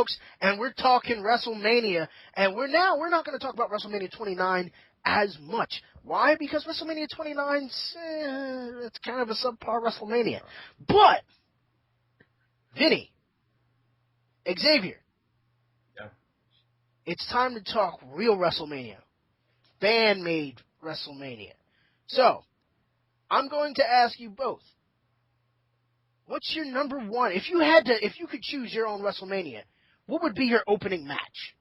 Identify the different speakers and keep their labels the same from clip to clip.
Speaker 1: folks, and we're talking Wrestlemania, and we're not going to talk about Wrestlemania 29 as much. Why? Because Wrestlemania 29, it's kind of a subpar Wrestlemania. But, Vinny, Xavier,
Speaker 2: yeah.
Speaker 1: It's time to talk real Wrestlemania, fan-made Wrestlemania. So, I'm going to ask you both, what's your number one? If you could choose your own WrestleMania, what would be your opening match?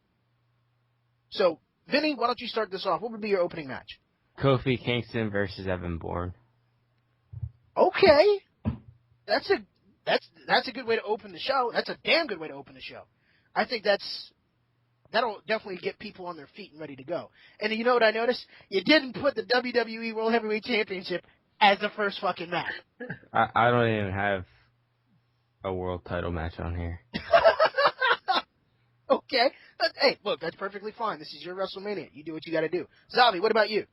Speaker 1: So, Vinny, why don't you start this off? What would be your opening match?
Speaker 3: Kofi Kingston versus Evan Bourne.
Speaker 1: Okay, that's a good way to open the show. That's a damn good way to open the show. I think that'll definitely get people on their feet and ready to go. And you know what I noticed? You didn't put the WWE World Heavyweight Championship as the first fucking match.
Speaker 3: I don't even have a world title match on here.
Speaker 1: Okay. Hey, look, that's perfectly fine. This is your WrestleMania. You do what you got to do. Zavi, what about you?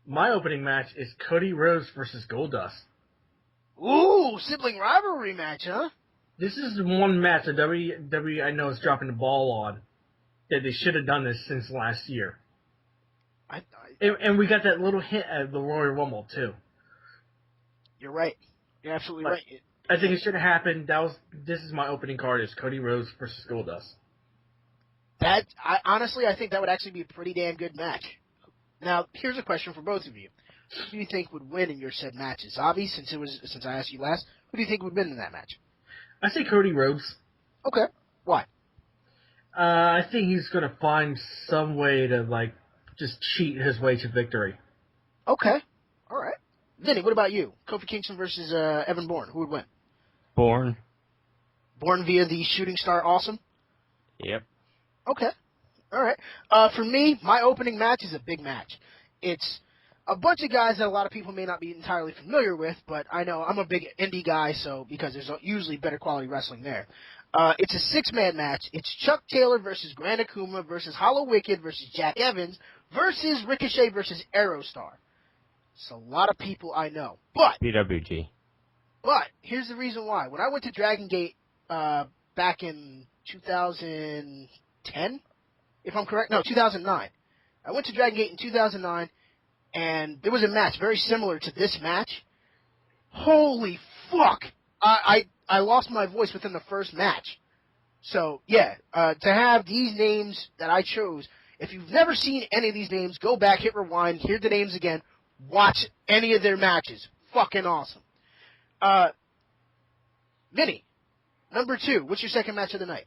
Speaker 2: My opening match is Cody Rhodes versus Goldust.
Speaker 1: Ooh, sibling rivalry match, huh?
Speaker 2: This is one match that WWE I know is dropping the ball on. That they should have done this since last year. And we got that little hint at the Royal Rumble too.
Speaker 1: You're right. You're absolutely right.
Speaker 2: I think it should have happened. This is my opening card. Is Cody Rhodes versus Goldust.
Speaker 1: Honestly, I think that would actually be a pretty damn good match. Now, here's a question for both of you. Who do you think would win in your said matches? Zavi, since I asked you last, who do you think would win in that match?
Speaker 2: I say Cody Rhodes.
Speaker 1: Okay. Why?
Speaker 2: I think he's going to find some way to, just cheat his way to victory.
Speaker 1: Okay. All right. Vinny, what about you? Kofi Kingston versus Evan Bourne. Who would win?
Speaker 3: Bourne.
Speaker 1: Bourne via the Shooting Star Awesome?
Speaker 3: Yep.
Speaker 1: Okay. All right. For me, my opening match is a big match. It's a bunch of guys that a lot of people may not be entirely familiar with, but I know I'm a big indie guy, so because there's usually better quality wrestling there. It's a six-man match. It's Chuck Taylor versus Grand Akuma versus Hollow Wicked versus Jack Evans versus Ricochet versus Aerostar. It's a lot of people I know. But
Speaker 3: PWG.
Speaker 1: But here's the reason why. When I went to Dragon Gate back in 2010, if I'm correct, no, 2009. I went to Dragon Gate in 2009, and there was a match very similar to this match. Holy fuck! I lost my voice within the first match. So, yeah, to have these names that I chose, if you've never seen any of these names, go back, hit rewind, hear the names again, watch any of their matches. Fucking awesome. Vinny, number 2, what's your second match of the night?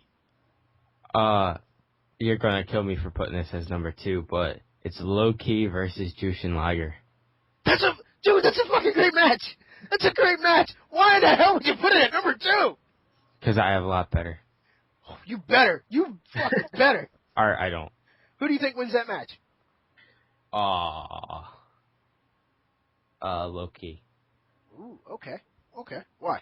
Speaker 3: You're gonna kill me for putting this as number 2, but it's Low Key versus Jushin Liger.
Speaker 1: That's a fucking great match! That's a great match! Why the hell would you put it at number 2?
Speaker 3: Because I have a lot better.
Speaker 1: Oh, you better. You fucking better.
Speaker 3: Or I don't.
Speaker 1: Who do you think wins that match?
Speaker 3: Low Key.
Speaker 1: Ooh, okay. Okay. Why?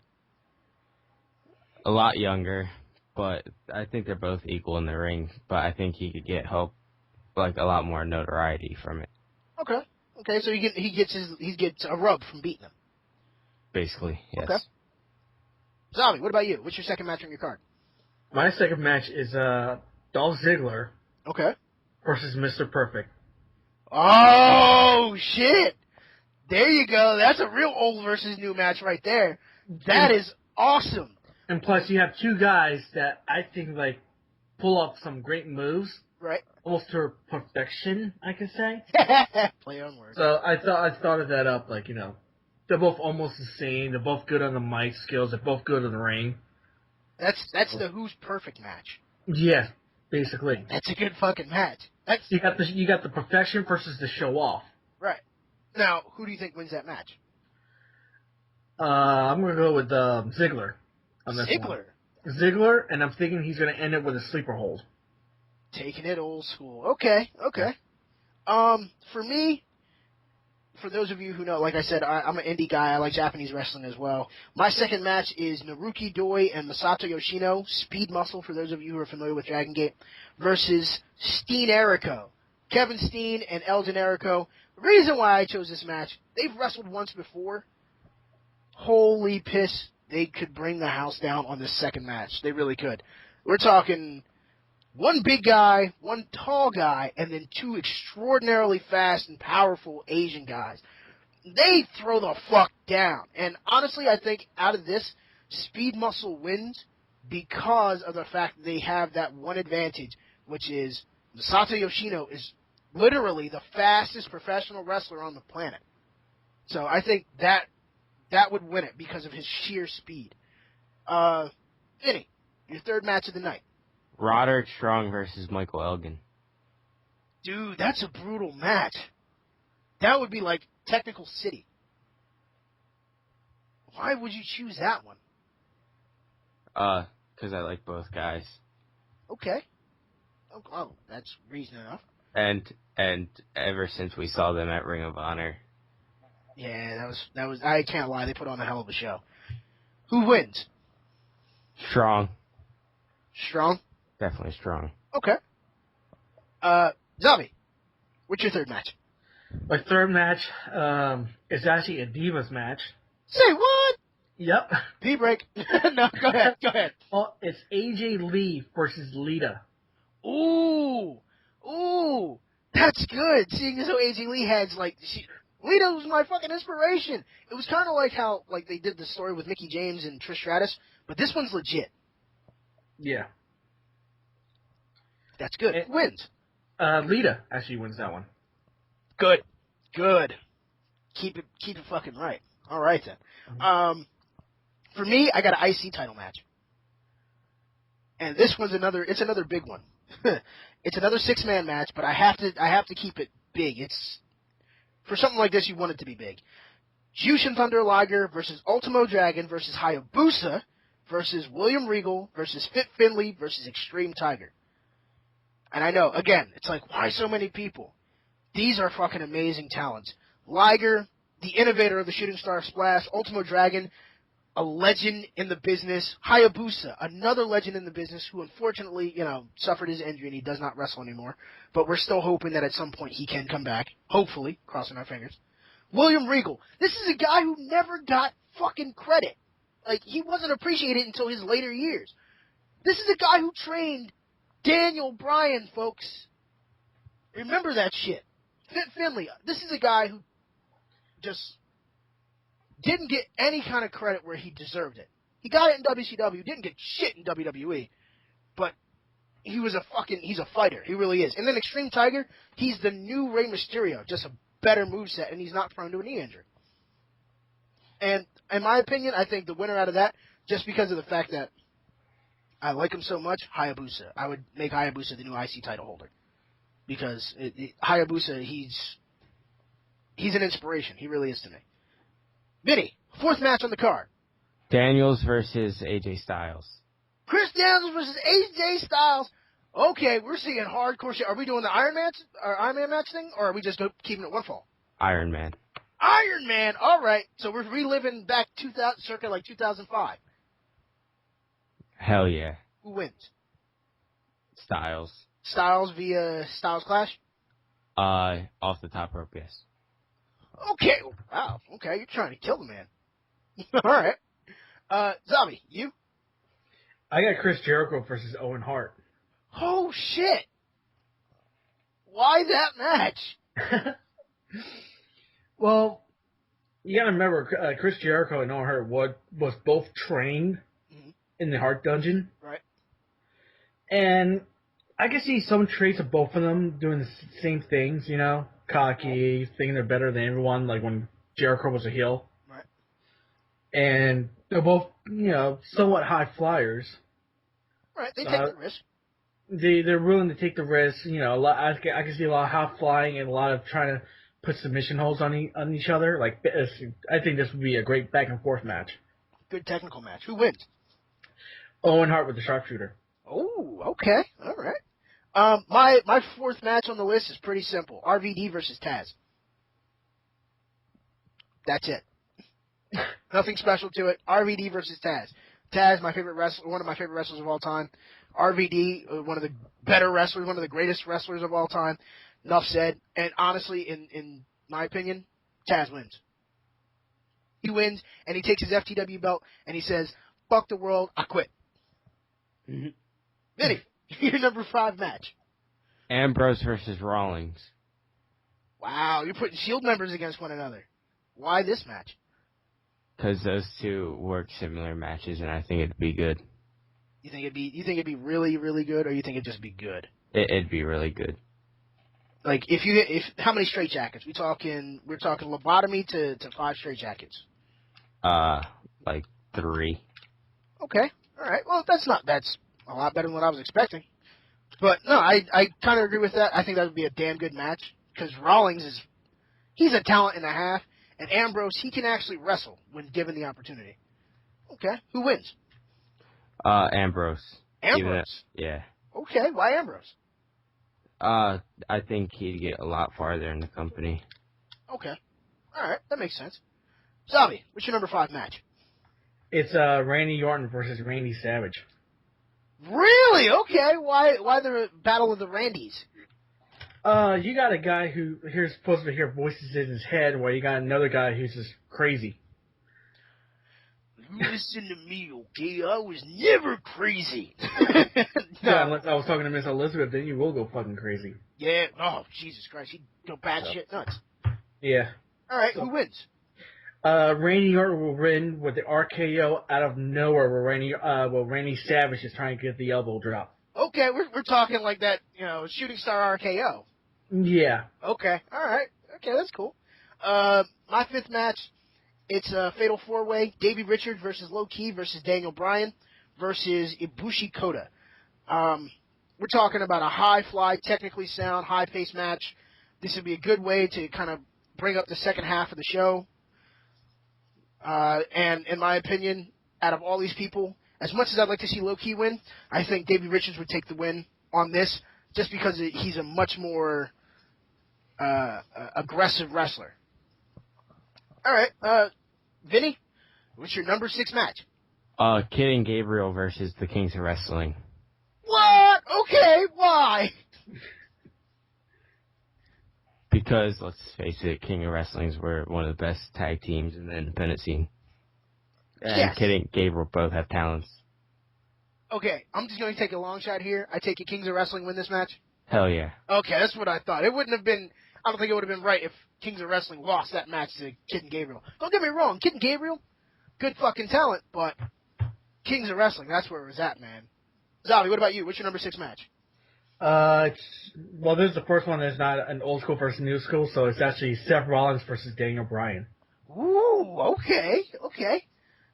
Speaker 3: A lot younger, but I think they're both equal in the ring. But I think he could get help, a lot more notoriety from it.
Speaker 1: Okay. Okay, so he gets a rub from beating him.
Speaker 3: Basically, yes.
Speaker 1: Okay. Zombie, what about you? What's your second match on your card?
Speaker 2: My second match is Dolph Ziggler.
Speaker 1: Okay.
Speaker 2: Versus Mr. Perfect.
Speaker 1: Oh shit! There you go. That's a real old versus new match right there. That is awesome.
Speaker 2: And plus, you have two guys that I think pull off some great moves.
Speaker 1: Right.
Speaker 2: Almost to perfection, I could say.
Speaker 1: Play on words.
Speaker 2: So I thought of that up, they're both almost the same. They're both good on the mic skills. They're both good in the ring.
Speaker 1: That's the Who's Perfect match.
Speaker 2: Yeah, basically.
Speaker 1: That's a good fucking match.
Speaker 2: You got the perfection versus the show off.
Speaker 1: Right. Now, who do you think wins that match?
Speaker 2: I'm gonna go with Ziggler on this one. Ziggler, and I'm thinking he's gonna end it with a sleeper hold.
Speaker 1: Taking it old school. Okay. For me, for those of you who know, like I said, I'm an indie guy. I like Japanese wrestling as well. My second match is Naruki Doi and Masato Yoshino, Speed Muscle, for those of you who are familiar with Dragon Gate, versus Steen Erico. Kevin Steen and El Generico. The reason why I chose this match, they've wrestled once before. Holy piss, they could bring the house down on this second match. They really could. We're talking one big guy, one tall guy, and then two extraordinarily fast and powerful Asian guys. They throw the fuck down. And honestly, I think out of this, Speed Muscle wins because of the fact that they have that one advantage, which is Masato Yoshino is literally the fastest professional wrestler on the planet. So I think that would win it because of his sheer speed. Vinny, your third match of the night.
Speaker 3: Roderick Strong versus Michael Elgin.
Speaker 1: Dude, that's a brutal match. That would be like Technical City. Why would you choose that one?
Speaker 3: Because I like both guys.
Speaker 1: Okay. Oh, that's reason enough.
Speaker 3: And ever since we saw them at Ring of Honor.
Speaker 1: Yeah, that was. I can't lie, they put on a hell of a show. Who wins?
Speaker 3: Strong.
Speaker 1: Strong?
Speaker 3: Definitely Strong.
Speaker 1: Okay. Zombie, what's your third match?
Speaker 2: My third match is actually a Divas match.
Speaker 1: Say what?
Speaker 2: Yep.
Speaker 1: P-break. No, go ahead.
Speaker 2: Well, it's AJ Lee versus Lita.
Speaker 1: Ooh, that's good. Seeing as though AJ Lee has, Lita was my fucking inspiration. It was kind of like how, they did the story with Mickie James and Trish Stratus, but this one's legit.
Speaker 2: Yeah.
Speaker 1: That's good. Who wins?
Speaker 2: Lita actually wins that one.
Speaker 1: Good. Keep it fucking right. All right, then.
Speaker 2: Mm-hmm.
Speaker 1: For me, I got an IC title match. And this one's it's another big one. It's another 6-man match, but I have to keep it big. It's, for something like this, you want it to be big. Jushin Thunder Liger versus Ultimo Dragon versus Hayabusa versus William Regal versus Fit Finlay versus Extreme Tiger. And I know, again, it's like, why so many people? These are fucking amazing talents. Liger, the innovator of the Shooting Star Splash. Ultimo Dragon, a legend in the business. Hayabusa, another legend in the business who unfortunately, suffered his injury and he does not wrestle anymore. But we're still hoping that at some point he can come back. Hopefully, crossing our fingers. William Regal, this is a guy who never got fucking credit. He wasn't appreciated until his later years. This is a guy who trained Daniel Bryan, folks. Remember that shit. Fit Finlay, this is a guy who just didn't get any kind of credit where he deserved it. He got it in WCW, didn't get shit in WWE, but he's a fighter. He really is. And then Extreme Tiger, he's the new Rey Mysterio, just a better moveset, and he's not prone to a knee injury. And in my opinion, I think the winner out of that, just because of the fact that I like him so much, Hayabusa. I would make Hayabusa the new IC title holder. Because Hayabusa, he's an inspiration. He really is to me. Vinny, fourth match on the card.
Speaker 3: Daniels versus AJ Styles.
Speaker 1: Chris Daniels versus AJ Styles. Okay, we're seeing hardcore shit. Are we doing the Iron Man match thing, or are we just keeping it one fall?
Speaker 3: Iron Man.
Speaker 1: Iron Man. All right. So we're reliving back circa 2005.
Speaker 3: Hell yeah.
Speaker 1: Who wins?
Speaker 3: Styles.
Speaker 1: Styles via Styles Clash?
Speaker 3: Off the top rope, yes.
Speaker 1: Okay. Wow. Okay, you're trying to kill the man. All right. Zombie, you?
Speaker 2: I got Chris Jericho versus Owen Hart.
Speaker 1: Oh, shit. Why that match?
Speaker 2: Well, you gotta remember, Chris Jericho and Owen Hart was both trained in the Hart Dungeon.
Speaker 1: Right.
Speaker 2: And I can see some traits of both of them doing the same things, cocky, thinking they're better than everyone, like when Jericho was a heel.
Speaker 1: Right.
Speaker 2: And they're both, somewhat high flyers.
Speaker 1: Right, they take the risk.
Speaker 2: They're willing to take the risk, I can see a lot of high flying and a lot of trying to put submission holds on each other. I think this would be a great back and forth match.
Speaker 1: Good technical match. Who wins?
Speaker 2: Owen Hart with the sharpshooter.
Speaker 1: Oh, okay. All right. My fourth match on the list is pretty simple. RVD versus Taz. That's it. Nothing special to it. RVD versus Taz. Taz, my favorite wrestler, one of my favorite wrestlers of all time. RVD, one of the better wrestlers, one of the greatest wrestlers of all time. Enough said. And honestly, in my opinion, Taz wins. He wins, and he takes his FTW belt, and he says, "Fuck the world, I quit."
Speaker 3: Mm-hmm.
Speaker 1: Vinny, your number 5 match.
Speaker 3: Ambrose versus Rollins.
Speaker 1: Wow, you're putting Shield members against one another. Why this match?
Speaker 3: Because those two work similar matches, and I think it'd be good.
Speaker 1: You think it'd be really, really good, or you think it'd just be good?
Speaker 3: It'd be really good.
Speaker 1: Like how many straight jackets? We're talking lobotomy to 5 straight jackets.
Speaker 3: Like 3.
Speaker 1: Okay, all right. Well, that's a lot better than what I was expecting. But no, I kind of agree with that. I think that would be a damn good match because Rollins he's a talent and a half, and Ambrose he can actually wrestle when given the opportunity. Okay, who wins?
Speaker 3: Ambrose.
Speaker 1: Ambrose.
Speaker 3: Yeah.
Speaker 1: Okay, why Ambrose?
Speaker 3: I think he'd get a lot farther in the company.
Speaker 1: Okay. All right, that makes sense. Zabi, what's your number 5 match?
Speaker 2: It's Randy Orton versus Randy Savage.
Speaker 1: Really? Okay. Why the battle of the Randys?
Speaker 2: You got a guy who here's supposed to hear voices in his head, while you got another guy who's just crazy.
Speaker 1: Listen to me, okay? I was never crazy. No.
Speaker 2: Yeah, unless I was talking to Miss Elizabeth, then you will go fucking crazy.
Speaker 1: Yeah. Oh, Jesus Christ. He'd go batshit nuts.
Speaker 2: Yeah.
Speaker 1: All right, who wins?
Speaker 2: Randy Orton will win with the RKO out of nowhere, where Randy Savage is trying to get the elbow drop.
Speaker 1: Okay, we're talking like that, shooting star RKO.
Speaker 2: Yeah.
Speaker 1: Okay, all right. Okay, that's cool. My 5th match, it's a Fatal 4-Way. Davey Richards versus Low Key versus Daniel Bryan versus Ibushi Kota. We're talking about a high-fly, technically sound, high-paced match. This would be a good way to kind of bring up the second half of the show. And in my opinion, out of all these people, as much as I'd like to see Low Key win, I think Davey Richards would take the win on this just because he's a much more aggressive wrestler. All right, Vinny, what's your number 6 match?
Speaker 3: Kid and Gabriel versus the Kings of Wrestling.
Speaker 1: What? Okay, why?
Speaker 3: Because, let's face it, King of Wrestlings were one of the best tag teams in the independent scene. And
Speaker 1: yes.
Speaker 3: Kid and Gabriel both have talents.
Speaker 1: Okay, I'm just going to take a long shot here. I take it Kings of Wrestling win this match?
Speaker 3: Hell yeah.
Speaker 1: Okay, that's what I thought. It wouldn't have been... I don't think it would have been right if Kings of Wrestling lost that match to Kid and Gabriel. Don't get me wrong, Kid and Gabriel, good fucking talent, but Kings of Wrestling, that's where it was at, man. Zabi, what about you? What's your number 6 match?
Speaker 2: Well, this is the first one that's not an old school versus new school, so it's actually Seth Rollins versus Daniel Bryan.
Speaker 1: Ooh, okay.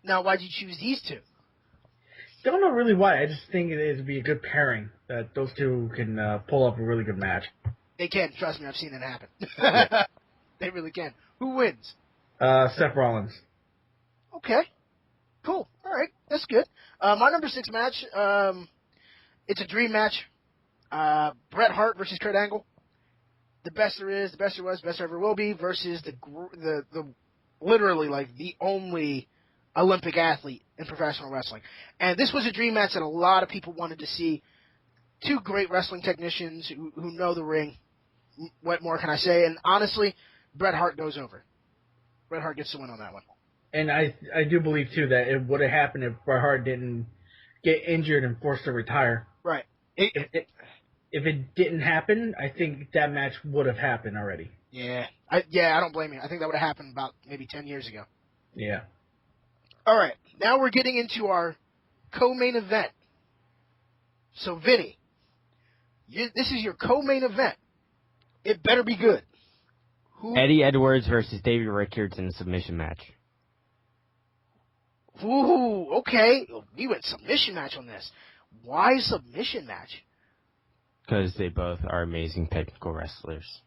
Speaker 1: Now, why'd you choose these two?
Speaker 2: Don't know really why. I just think it would be a good pairing that those two can pull up a really good match.
Speaker 1: They can. Trust me, I've seen it happen. Yeah. They really can. Who wins?
Speaker 2: Seth Rollins.
Speaker 1: Okay. Cool. All right. That's good. My number 6 match, it's a dream match. Bret Hart versus Kurt Angle. The best there is, the best there was, the best there ever will be versus the literally like the only Olympic athlete in professional wrestling. And this was a dream match that a lot of people wanted to see. 2 great wrestling technicians who know the ring. What more can I say? And honestly, Bret Hart goes over. Bret Hart gets the win on that one.
Speaker 2: And I do believe, too, that it would have happened if Bret Hart didn't get injured and forced to retire.
Speaker 1: Right.
Speaker 2: If it didn't happen, I think that match would have happened already.
Speaker 1: Yeah. I don't blame you. I think that would have happened about maybe 10 years ago.
Speaker 2: Yeah.
Speaker 1: All right. Now we're getting into our co-main event. So, Vinny, this is your co-main event. It better be good.
Speaker 3: Eddie Edwards versus Davey Richards in a submission match.
Speaker 1: Ooh, okay. We went submission match on this. Why submission match?
Speaker 3: Because they both are amazing technical wrestlers.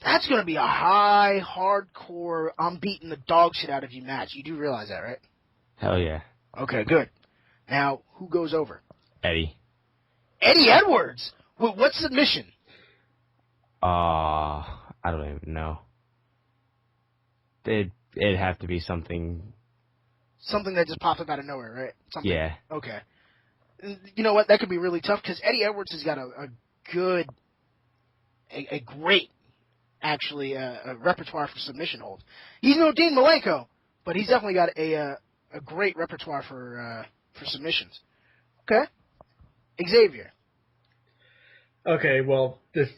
Speaker 1: That's going to be a high, hardcore, I'm beating the dog shit out of you match. You do realize that, right?
Speaker 3: Hell yeah.
Speaker 1: Okay, good. Now, who goes over?
Speaker 3: Eddie.
Speaker 1: Eddie Edwards? What submission?
Speaker 3: I don't even know. It'd have to be something...
Speaker 1: Something that just pops up out of nowhere, right? Something.
Speaker 3: Yeah.
Speaker 1: Okay. You know what? That could be really tough because Eddie Edwards has got a great, actually, a repertoire for submission holds. He's no Dean Malenko, but he's definitely got a great repertoire for submissions. Okay. Xavier.
Speaker 2: Okay, well, this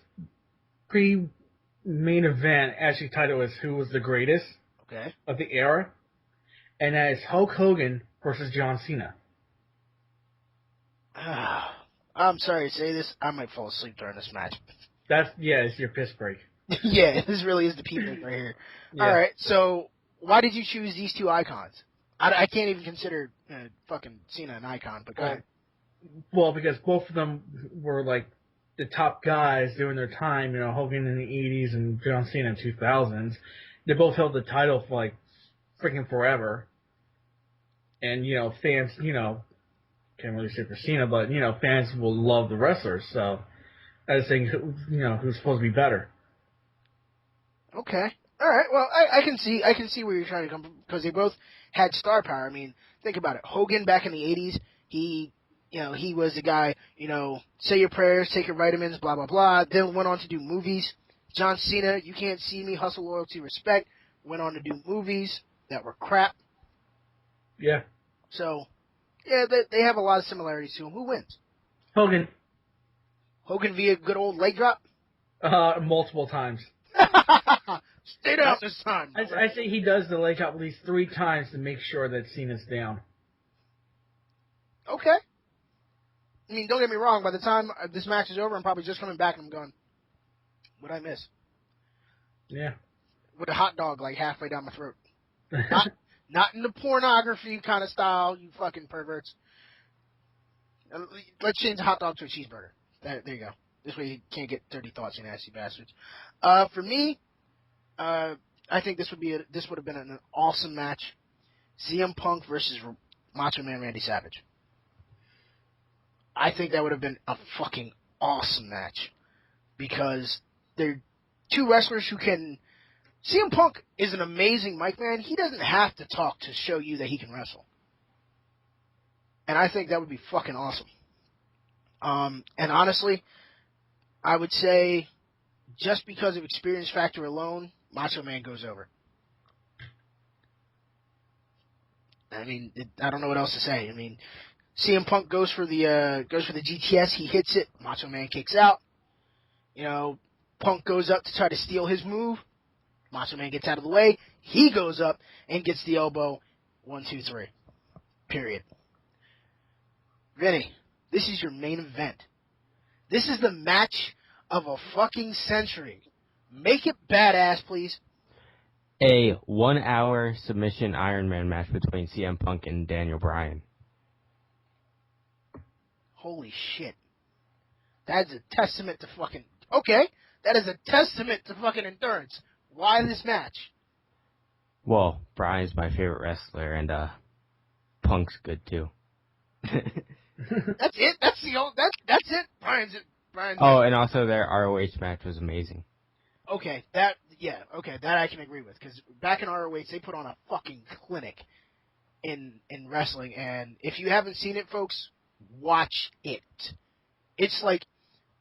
Speaker 2: pre-main event actually titled as Who Was the Greatest of the Era, and that is Hulk Hogan versus John Cena.
Speaker 1: I'm sorry to say this. I might fall asleep during this match.
Speaker 2: It's your piss break.
Speaker 1: Yeah, this really is the pee break right here. Yeah. All right, so why did you choose these two icons? I can't even consider fucking Cena an icon, but go ahead.
Speaker 2: Well, because both of them were like the top guys during their time. Hogan in the '80s and John Cena in 2000s. They both held the title for like freaking forever. And fans, can't really say for Cena, but fans will love the wrestlers. So I was saying, who's supposed to be better?
Speaker 1: Okay. All right. Well, I can see where you're trying to come from because they both had star power. I mean, think about it. Hogan back in the '80s, he was the guy. Say your prayers, take your vitamins, blah blah blah. Then went on to do movies. John Cena, You Can't See Me, Hustle, Loyalty, Respect. Went on to do movies that were crap.
Speaker 2: Yeah.
Speaker 1: So, yeah, they have a lot of similarities to him. Who wins?
Speaker 2: Hogan.
Speaker 1: Hogan via good old leg drop?
Speaker 2: Multiple times.
Speaker 1: Stay down this time.
Speaker 2: I say he does the leg drop at least 3 times to make sure that Cena's down.
Speaker 1: Okay. I mean, don't get me wrong. By the time this match is over, I'm probably just coming back and I'm going, what'd I miss?
Speaker 2: Yeah.
Speaker 1: With a hot dog like halfway down my throat. Not in the pornography kind of style, you fucking perverts. Let's change the hot dog to a cheeseburger. There you go. This way you can't get dirty thoughts, you nasty bastards. For me, I think this would have been an awesome match. CM Punk versus Macho Man Randy Savage. I think that would have been a fucking awesome match because they're two wrestlers who can. CM Punk is an amazing mic man. He doesn't have to talk to show you that he can wrestle. And I think that would be fucking awesome. And honestly, I would say just because of experience factor alone, Macho Man goes over. I mean, I don't know what else to say. I mean, CM Punk goes for the GTS. He hits it. Macho Man kicks out. Punk goes up to try to steal his move. Macho Man gets out of the way. He goes up and gets the elbow. 1, 2, 3. Period. Vinny, this is your main event. This is the match of a fucking century. Make it badass, please.
Speaker 3: A 1-hour submission Iron Man match between CM Punk and Daniel Bryan.
Speaker 1: Holy shit. That's a testament to fucking... Okay, that is a testament to fucking endurance. Why this match?
Speaker 3: Well, Bryan's my favorite wrestler, and Punk's good too.
Speaker 1: That's it. That's it. Bryan's it.
Speaker 3: And also their ROH match was amazing.
Speaker 1: Okay, that I can agree with because back in ROH they put on a fucking clinic in wrestling, and if you haven't seen it, folks, watch it. It's like.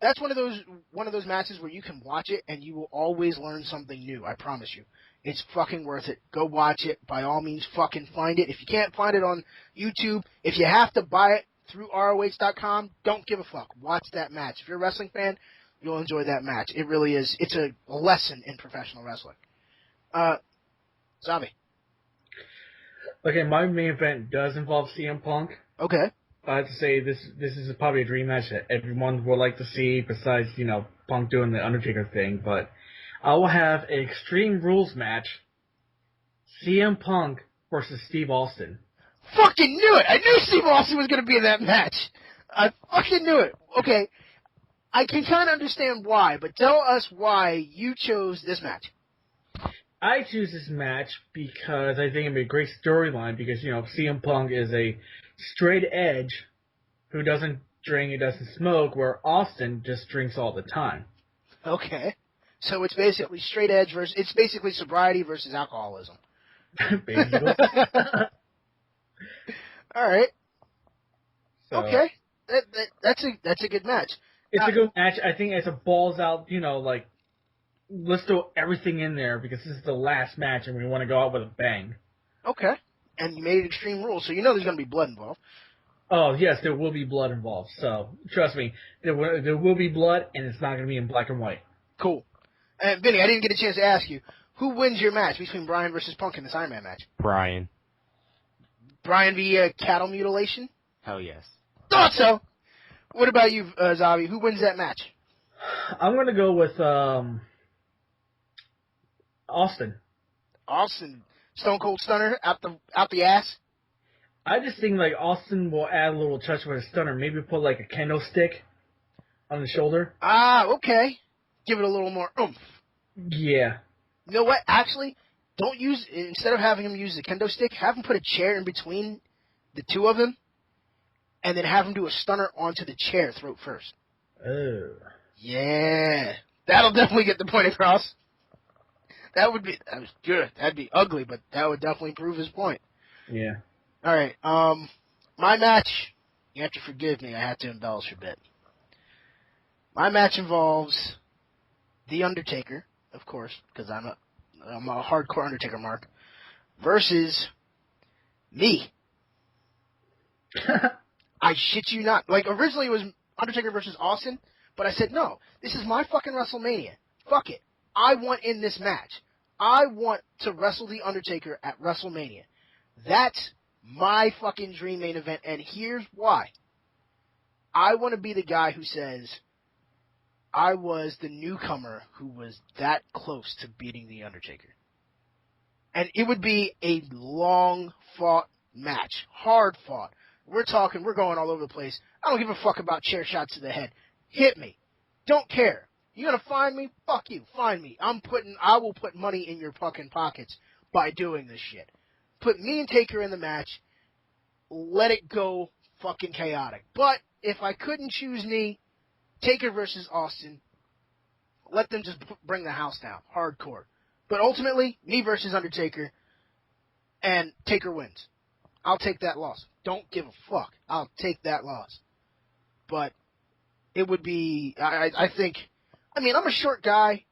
Speaker 1: That's one of those matches where you can watch it and you will always learn something new. I promise you. It's fucking worth it. Go watch it. By all means, fucking find it. If you can't find it on YouTube, if you have to buy it through ROH.com, don't give a fuck. Watch that match. If you're a wrestling fan, you'll enjoy that match. It really is. It's a lesson in professional wrestling. Zabi.
Speaker 2: Okay, my main event does involve CM Punk.
Speaker 1: Okay.
Speaker 2: I have to say this is probably a dream match that everyone would like to see besides, Punk doing the Undertaker thing, but I will have an Extreme Rules match, CM Punk versus Steve Austin.
Speaker 1: Fucking knew it! I knew Steve Austin was going to be in that match! I fucking knew it! Okay, I can kind of understand why, but tell us why you chose this match.
Speaker 2: I choose this match because I think it'd be a great storyline because, CM Punk is a straight edge who doesn't drink, he doesn't smoke, where Austin just drinks all the time.
Speaker 1: Okay. So it's basically straight edge versus, it's basically sobriety versus alcoholism.
Speaker 2: Basically.
Speaker 1: All right.
Speaker 2: So,
Speaker 1: okay. That's a good match.
Speaker 2: It's a good match. I think it's a balls out, let's throw everything in there because this is the last match and we want to go out with a bang.
Speaker 1: Okay. And you made it Extreme Rules, so you know there's going to be blood involved.
Speaker 2: Oh, yes, there will be blood involved. So, trust me, there will be blood, and it's not going to be in black and white.
Speaker 1: Cool. And Vinny, I didn't get a chance to ask you, who wins your match between Bryan versus Punk in this Iron Man match?
Speaker 3: Brian.
Speaker 1: Bryan via cattle mutilation?
Speaker 3: Hell yes.
Speaker 1: Thought so. What about you, Zavi? Who wins that match?
Speaker 2: I'm going to go with Austin.
Speaker 1: Austin, Stone Cold Stunner out the ass.
Speaker 2: I just think like Austin will add a little touch with a stunner. Maybe put like a kendo stick on the shoulder.
Speaker 1: Ah, okay. Give it a little more oomph.
Speaker 2: Yeah.
Speaker 1: You know what? Actually, instead of having him use the kendo stick, have him put a chair in between the two of them, and then have him do a stunner onto the chair throat first.
Speaker 2: Oh.
Speaker 1: Yeah. That'll definitely get the point across. That was good. That'd be ugly, but that would definitely prove his point.
Speaker 2: Yeah.
Speaker 1: All right. My match, you have to forgive me. I have to embellish a bit. My match involves The Undertaker, of course, because I'm a hardcore Undertaker mark, versus me. I shit you not. Like, originally it was Undertaker versus Austin, but I said, no, this is my fucking WrestleMania. Fuck it. I want in this match. I want to wrestle The Undertaker at WrestleMania. That's my fucking dream main event, and here's why. I want to be the guy who says, I was the newcomer who was that close to beating The Undertaker. And it would be a long-fought match. Hard-fought. We're going all over the place. I don't give a fuck about chair shots to the head. Hit me. Don't care. You gonna find me? Fuck you. Find me. I will put money in your fucking pockets by doing this shit. Put me and Taker in the match. Let it go fucking chaotic. But if I couldn't choose me, Taker versus Austin, let them just bring the house down. Hardcore. But ultimately, me versus Undertaker, and Taker wins. I'll take that loss. Don't give a fuck. I'll take that loss. But it would be, I think, I'm a short guy,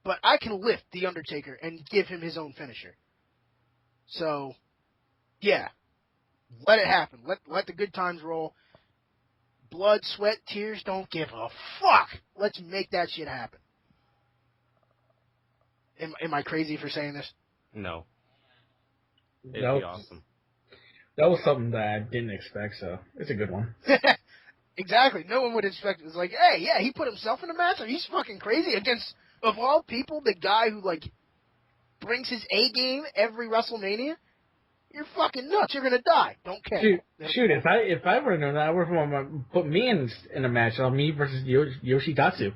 Speaker 1: but I can lift The Undertaker and give him his own finisher. So, yeah. Let it happen. Let the good times roll. Blood, sweat, tears, don't give a fuck. Let's make that shit happen. Am I crazy for saying this?
Speaker 3: No. It'd be awesome.
Speaker 2: That was something that I didn't expect, so it's a good one.
Speaker 1: Exactly. No one would expect it. It's like, hey, yeah, he put himself in a match? Are you fucking crazy? Against, of all people, the guy who, like, brings his A game every WrestleMania? You're fucking nuts. You're gonna die. Don't care.
Speaker 2: Shoot, if I would have known that, I would have put me in a match on me versus Yoshitatsu.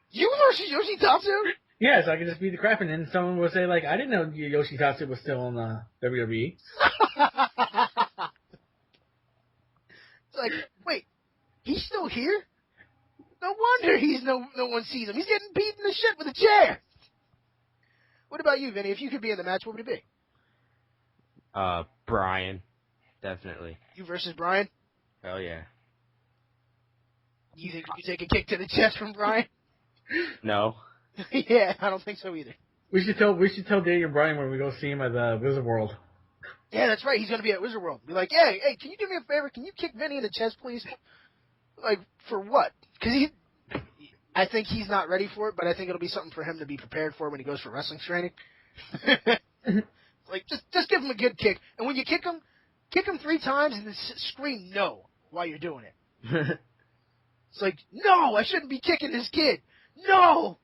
Speaker 1: You versus Yoshitatsu?
Speaker 2: Yeah, so I could just beat the crap, and then someone would say, like, I didn't know Yoshitatsu was still in the WWE.
Speaker 1: It's like, wait, he's still here? No wonder no one sees him. He's getting beaten to shit with a chair. What about you, Vinny? If you could be in the match, what would it be?
Speaker 3: Brian. Definitely.
Speaker 1: You versus Brian?
Speaker 3: Hell yeah.
Speaker 1: You think you could take a kick to the chest from Brian?
Speaker 3: No.
Speaker 1: Yeah, I don't think so either.
Speaker 2: We should tell Daniel Bryan when we go see him at the Wizard World.
Speaker 1: Yeah, that's right. He's gonna be at Wizard World. Be like, hey, can you do me a favor? Can you kick Vinny in the chest, please? Like, for what? Because I think he's not ready for it, but I think it'll be something for him to be prepared for when he goes for wrestling training. Like, just give him a good kick, and when you kick him 3 times and then scream no while you're doing it. It's like, no, I shouldn't be kicking this kid. No.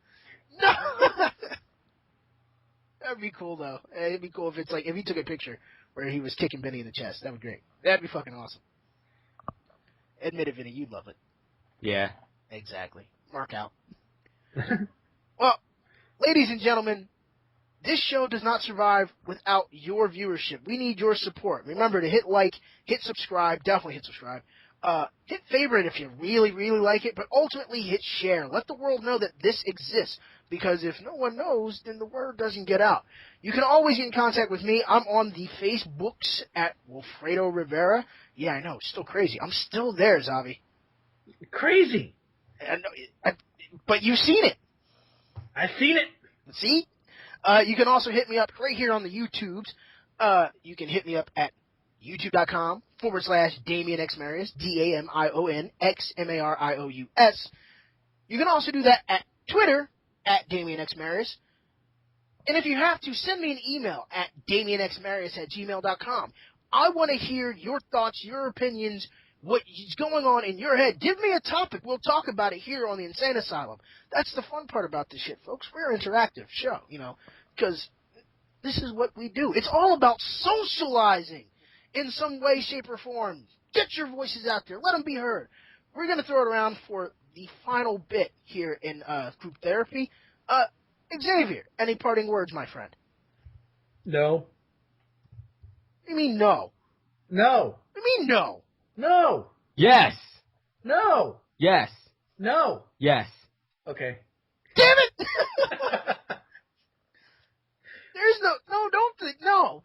Speaker 1: That'd be cool though. It'd be cool if he took a picture where he was kicking Vinny in the chest. That'd be great. That'd be fucking awesome. Admit it, Vinny, you'd love it.
Speaker 3: Yeah.
Speaker 1: Exactly. Mark out. Well, ladies and gentlemen, this show does not survive without your viewership. We need your support. Remember to hit like, hit subscribe, definitely hit subscribe. Hit favorite if you really, really like it, but ultimately hit share. Let the world know that this exists, because if no one knows, then the word doesn't get out. You can always get in contact with me. I'm on the Facebooks at Wilfredo Rivera. Yeah, I know, it's still crazy. I'm still there, Zavi.
Speaker 2: Crazy.
Speaker 1: But you've seen it.
Speaker 2: I've seen it.
Speaker 1: See? You can also hit me up right here on the YouTubes. You can hit me up at YouTube.com/Damian X Marius, DAMIONXMARIOUS. You can also do that at Twitter @Damian X Marius. And if you have to, send me an email at DamianXMarius@gmail.com. I want to hear your thoughts, your opinions, what is going on in your head. Give me a topic. We'll talk about it here on the Insane Asylum. That's the fun part about this shit, folks. We're an interactive show, because this is what we do. It's all about socializing in some way, shape, or form. Get your voices out there. Let them be heard. We're going to throw it around for the final bit here in group therapy. Xavier, any parting words, my friend?
Speaker 2: No.
Speaker 1: What do you mean no?
Speaker 2: No.
Speaker 1: What do you mean no?
Speaker 2: No.
Speaker 3: Yes.
Speaker 2: No.
Speaker 3: Yes.
Speaker 2: No.
Speaker 3: Yes.
Speaker 2: Okay.
Speaker 1: Damn it! There's no,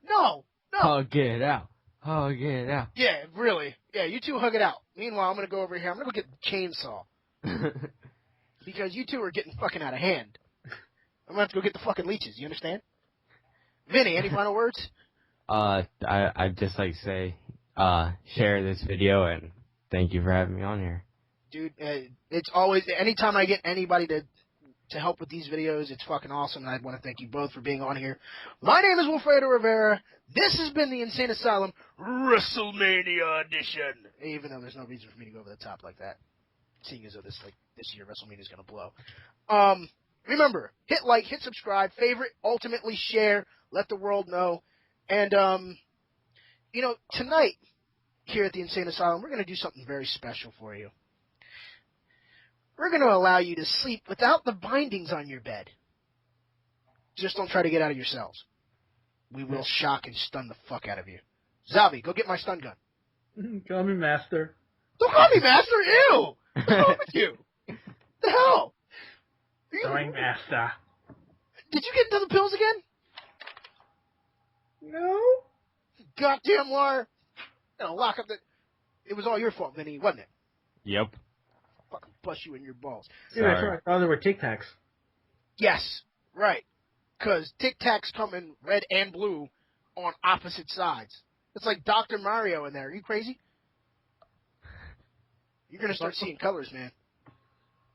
Speaker 1: no.
Speaker 3: Hug it out. Hug it out.
Speaker 1: Yeah, really. Yeah, you two hug it out. Meanwhile, I'm going to go over here. I'm going to go get the chainsaw. Because you two are getting fucking out of hand. I'm going to have to go get the fucking leeches. You understand? Vinny, any final words?
Speaker 3: I'd just like to say, share this video and thank you for having me on here.
Speaker 1: Dude, it's always, anytime I get anybody to help with these videos, it's fucking awesome, and I want to thank you both for being on here. My name is Wilfredo Rivera. This has been the Insane Asylum Wrestlemania edition. Even though there's no reason for me to go over the top like that, seeing as though this year WrestleMania is going to blow. Remember, hit like, hit subscribe, favorite, ultimately share, let the world know. And, tonight, here at the Insane Asylum, we're going to do something very special for you. We're going to allow you to sleep without the bindings on your bed. Just don't try to get out of your cells. We will shock and stun the fuck out of you. Zabi, go get my stun gun.
Speaker 2: Call me Master.
Speaker 1: Don't call me Master! Ew! What's wrong with you? The hell?
Speaker 2: Going Master.
Speaker 1: Did you get into the pills again?
Speaker 2: No.
Speaker 1: Goddamn liar. Lock up the... It was all your fault, Vinny, wasn't it?
Speaker 3: Yep.
Speaker 1: Fucking bust you in your balls.
Speaker 2: Dude, I thought they were Tic Tacs.
Speaker 1: Yes, right. Because Tic Tacs come in red and blue on opposite sides. It's like Dr. Mario in there. Are you crazy? You're going to start seeing colors, man.